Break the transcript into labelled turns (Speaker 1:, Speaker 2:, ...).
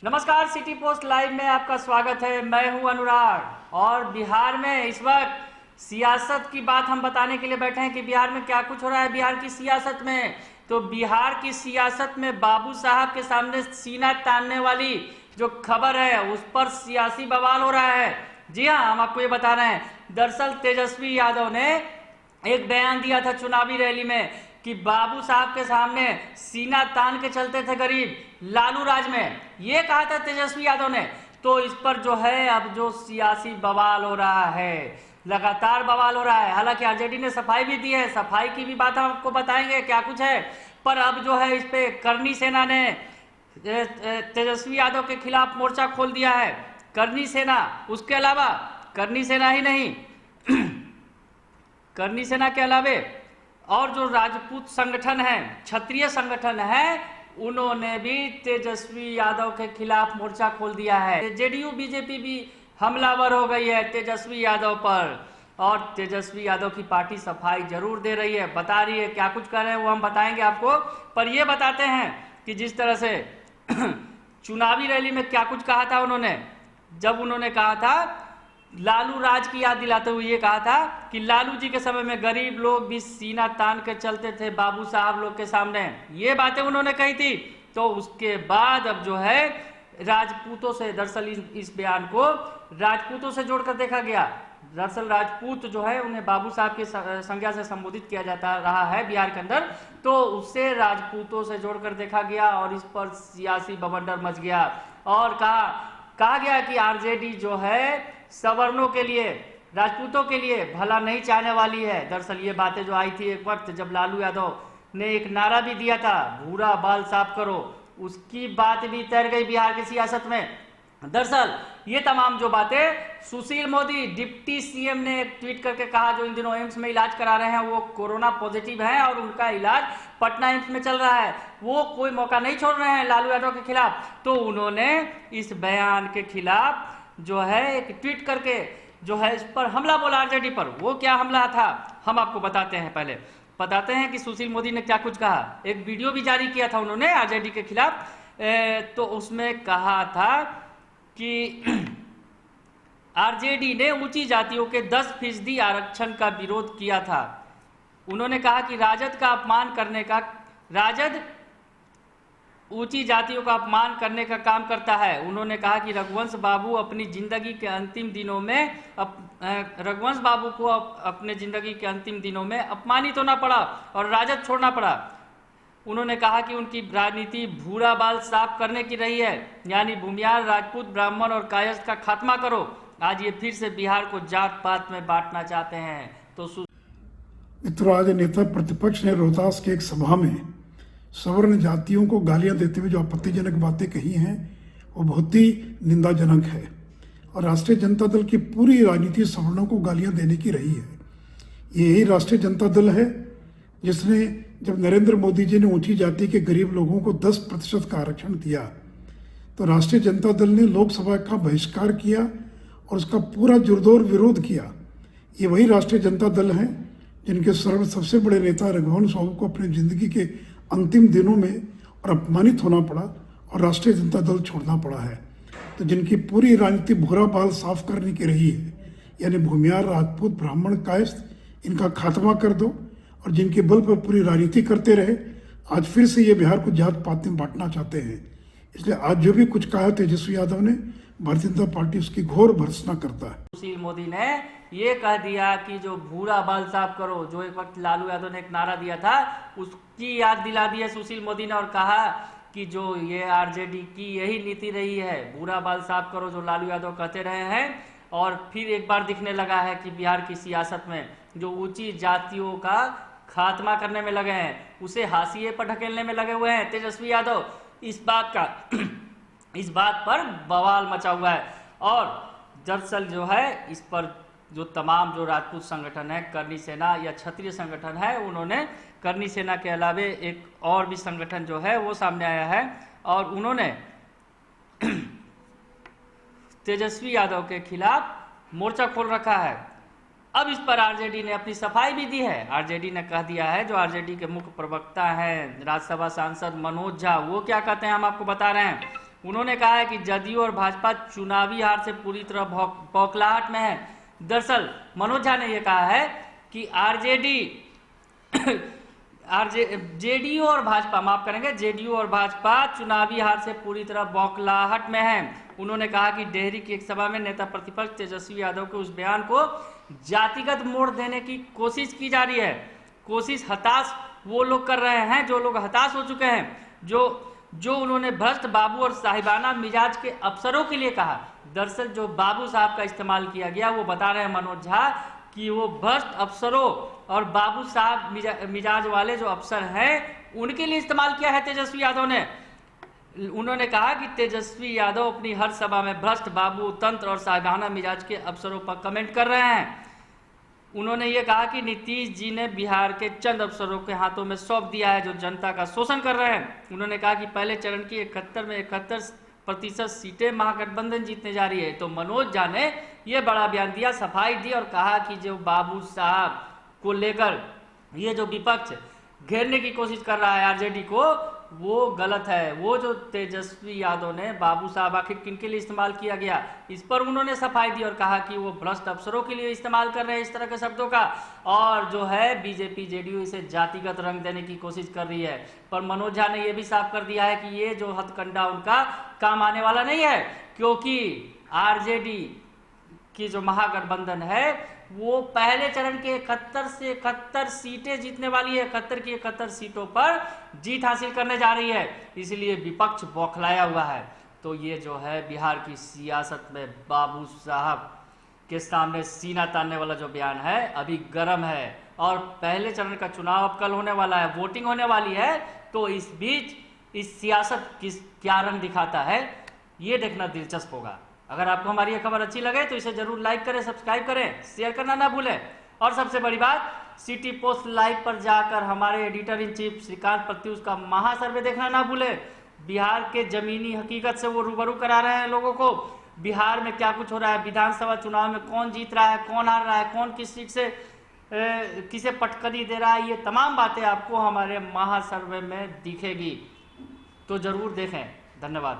Speaker 1: नमस्कार, city post live में आपका स्वागत है। मैं हूं अनुराग और बिहार में इस वक्त सियासत की बात हम बताने के लिए बैठे हैं कि बिहार में क्या कुछ हो रहा है। बिहार की सियासत में तो बिहार की सियासत में बाबू साहब के सामने सीना तानने वाली जो खबर है उस पर सियासी बवाल हो रहा है। जी हाँ, हम आपको ये बता रहे हैं। दरअसल तेजस्वी यादव ने एक बयान दिया था चुनावी रैली में कि बाबू साहब के सामने सीना तान के चलते थे गरीब लालू राज में, ये कहा था तेजस्वी यादव ने। तो इस पर जो है अब जो सियासी बवाल हो रहा है, लगातार बवाल हो रहा है। हालांकि आरजेडी ने सफाई भी दी है, सफाई की भी बात हम आपको बताएंगे क्या कुछ है। पर अब जो है इस पे करनी सेना ने तेजस्वी यादव के खिलाफ मोर्चा खोल दिया है। करनी सेना, उसके अलावा करनी सेना ही नहीं करनी सेना के अलावे और जो राजपूत संगठन है, क्षत्रिय संगठन है, उन्होंने भी तेजस्वी यादव के खिलाफ मोर्चा खोल दिया है। जेडीयू बीजेपी भी हमलावर हो गई है तेजस्वी यादव पर और तेजस्वी यादव की पार्टी सफाई जरूर दे रही है, बता रही है। क्या कुछ कर रहे हैं वो हम बताएंगे आपको, पर ये बताते हैं कि जिस तरह से चुनावी रैली में क्या कुछ कहा था उन्होंने। जब उन्होंने कहा था, लालू राज की याद दिलाते हुए ये कहा था कि लालू जी के समय में गरीब लोग भी सीना तान के चलते थे बाबू साहब लोग के सामने, ये बातें उन्होंने कही थी। तो उसके बाद अब जो है राजपूतों से, दरअसल इस बयान को राजपूतों से जोड़कर देखा गया। दरअसल राजपूत जो है उन्हें बाबू साहब की संज्ञा से संबोधित किया जाता रहा है बिहार के अंदर, तो उससे राजपूतों से जोड़कर देखा गया और इस पर सियासी बवंडर मच गया। और कहा गया कि आरजेडी जो है सवर्णों के लिए, राजपूतों के लिए भला नहीं चाहने वाली है। दरअसल ये बातें जो आई थी एक वक्त जब लालू यादव ने एक नारा भी दिया था, भूरा बाल साफ करो, उसकी बात भी तैर गई बिहार की सियासत में। दरअसल ये तमाम जो बातें सुशील मोदी डिप्टी सीएम ने एक ट्वीट करके कहा, जो इन दिनों एम्स में इलाज करा रहे हैं वो कोरोना पॉजिटिव हैं और उनका इलाज पटना एम्स में चल रहा है, वो कोई मौका नहीं छोड़ रहे हैं लालू यादव के खिलाफ। तो उन्होंने इस बयान के खिलाफ जो है एक ट्वीट करके जो है इस पर हमला बोला आरजेडी पर। वो क्या हमला था हम आपको बताते हैं। पहले बताते हैं कि सुशील मोदी ने क्या कुछ कहा। एक वीडियो भी जारी किया था उन्होंने आरजेडी के खिलाफ, तो उसमें कहा था कि आरजेडी ने ऊंची जातियों के 10% आरक्षण का विरोध किया था। उन्होंने कहा कि राजद ऊंची जातियों का अपमान करने का काम करता है। उन्होंने कहा कि रघुवंश बाबू को अपनी जिंदगी के अंतिम दिनों में अपमानित होना पड़ा और राजद छोड़ना पड़ा। उन्होंने कहा कि उनकी राजनीति भूरा बाल साफ करने की रही है, यानी भूमियार, राजपूत, ब्राह्मण और कायस्थ का खात्मा करो। आज ये फिर से बिहार को जात पात में बांटना चाहते हैं। तो
Speaker 2: मित्रों, आज नेता प्रतिपक्ष ने रोहतास के एक सभा में सवर्ण जातियों को गालियां देते हुए जो आपत्तिजनक बातें कही हैं वो बहुत ही निंदाजनक है। और राष्ट्रीय जनता दल की पूरी राजनीति सवर्णों को गालियां देने की रही है। यही राष्ट्रीय जनता दल है जिसने, जब नरेंद्र मोदी जी ने ऊंची जाति के गरीब लोगों को 10% का आरक्षण दिया तो राष्ट्रीय जनता दल ने लोकसभा का बहिष्कार किया और उसका पूरा जोरदार विरोध किया। ये वही राष्ट्रीय जनता दल है जिनके सबसे बड़े नेता रघुवंश बाबू को अपनी जिंदगी के अंतिम दिनों में और अपमानित होना पड़ा और राष्ट्रीय जनता दल छोड़ना पड़ा है। तो जिनकी पूरी राजनीति भूरा बाल साफ करने की रही है, यानी भूमियार, राजपूत, ब्राह्मण, कायस्थ, इनका खात्मा कर दो, और जिनके बल पर पूरी राजनीति करते रहे, आज फिर से ये बिहार को जात पात में बांटना चाहते हैं। इसलिए आज जो भी कुछ कहा तेजस्वी यादव ने, भारतीय जनता पार्टी उसकी घोर भर्त्सना करता है।
Speaker 1: सुशील मोदी ने ये कह दिया कि जो भूरा बाल साफ करो, जो एक वक्त लालू यादव ने एक नारा दिया था, उसकी याद दिला दी है सुशील मोदी ने और कहा कि जो ये आरजेडी की यही नीति रही है, भूरा बाल साफ करो, जो लालू यादव कहते रहे हैं। और फिर एक बार दिखने लगा है कि बिहार की सियासत में जो ऊंची जातियों का खात्मा करने में लगे हैं, उसे हाशिए पर ढकेलने में लगे हुए हैं तेजस्वी यादव। इस बात पर बवाल मचा हुआ है। और दरअसल जो है इस पर जो तमाम जो राजपूत संगठन है, करनी सेना या क्षत्रिय संगठन है, उन्होंने करनी सेना के अलावे एक और भी संगठन जो है वो सामने आया है और उन्होंने तेजस्वी यादव के खिलाफ मोर्चा खोल रखा है। अब इस पर आरजेडी ने अपनी सफाई भी दी है। आरजेडी ने कह दिया है, जो आरजेडी के मुख्य प्रवक्ता हैं राज्यसभा सांसद मनोज झा, वो क्या कहते हैं हम आपको बता रहे हैं। उन्होंने कहा है कि जदयू और भाजपा चुनावी हार से पूरी तरह बौखलाहट में है। दरअसल मनोज झा ने यह कहा है कि जेडीयू और भाजपा, माफ करेंगे, जेडीयू और भाजपा चुनावी हार से पूरी तरह बौखलाहट में है। उन्होंने कहा कि डेहरी की एक सभा में नेता प्रतिपक्ष तेजस्वी यादव के उस बयान को जातिगत मोड़ देने की कोशिश की जा रही है। कोशिश हताश वो लोग कर रहे हैं जो लोग हताश हो चुके हैं, जो उन्होंने भ्रष्ट बाबू और साहिबाना मिजाज के अफसरों के लिए कहा। दरअसल जो बाबू साहब का इस्तेमाल किया गया, वो बता रहे हैं मनोज झा कि वो भ्रष्ट अफसरों और बाबू साहब मिजाज वाले जो अफसर हैं उनके लिए इस्तेमाल किया है तेजस्वी यादव ने। उन्होंने कहा कि तेजस्वी यादव अपनी हर सभा में भ्रष्ट बाबू, तंत्र और साहिबाना मिजाज के अफसरों पर कमेंट कर रहे हैं। उन्होंने ये कहा कि नीतीश जी ने बिहार के चंद अफसरों के हाथों में सौंप दिया है जो जनता का शोषण कर रहे हैं। उन्होंने कहा कि पहले चरण की 71 में 71% सीटें महागठबंधन जीतने जा रही है। तो मनोज झा ने यह बड़ा बयान दिया, सफाई दी और कहा कि जो बाबू साहब को लेकर ये जो विपक्ष घेरने की कोशिश कर रहा है आरजेडी को, वो गलत है। वो जो तेजस्वी यादव ने बाबू साहब आखिर किनके लिए इस्तेमाल किया गया, इस पर उन्होंने सफाई दी और कहा कि वो भ्रष्ट अफसरों के लिए इस्तेमाल कर रहे हैं इस तरह के शब्दों का, और जो है बीजेपी जेडीयू इसे जातिगत रंग देने की कोशिश कर रही है। पर मनोज झा ने यह भी साफ कर दिया है कि ये जो हथकंडा उनका काम आने वाला नहीं है, क्योंकि आरजेडी की जो महागठबंधन है वो पहले चरण के 71 से 71 सीटें जीतने वाली है। 71 की 71 सीटों पर जीत हासिल करने जा रही है, इसलिए विपक्ष बौखलाया हुआ है। तो ये जो है बिहार की सियासत में बाबू साहब के सामने सीना तानने वाला जो बयान है अभी गर्म है, और पहले चरण का चुनाव अब कल होने वाला है, वोटिंग होने वाली है। तो इस बीच इस सियासत क्या रंग दिखाता है ये देखना दिलचस्प होगा। अगर आपको हमारी ये खबर अच्छी लगे तो इसे जरूर लाइक करें, सब्सक्राइब करें, शेयर करना ना भूलें। और सबसे बड़ी बात, सिटी पोस्ट लाइव पर जाकर हमारे editor in chief Shrikant Pratyush का महासर्वे देखना ना भूलें। बिहार के जमीनी हकीकत से वो रूबरू करा रहे हैं लोगों को। बिहार में क्या कुछ हो रहा है, विधानसभा चुनाव में कौन जीत रहा है, कौन हार रहा है, कौन किस सीट से किसे पटकनी दे रहा है, ये तमाम बातें आपको हमारे महासर्वे में दिखेगी। तो जरूर देखें। धन्यवाद।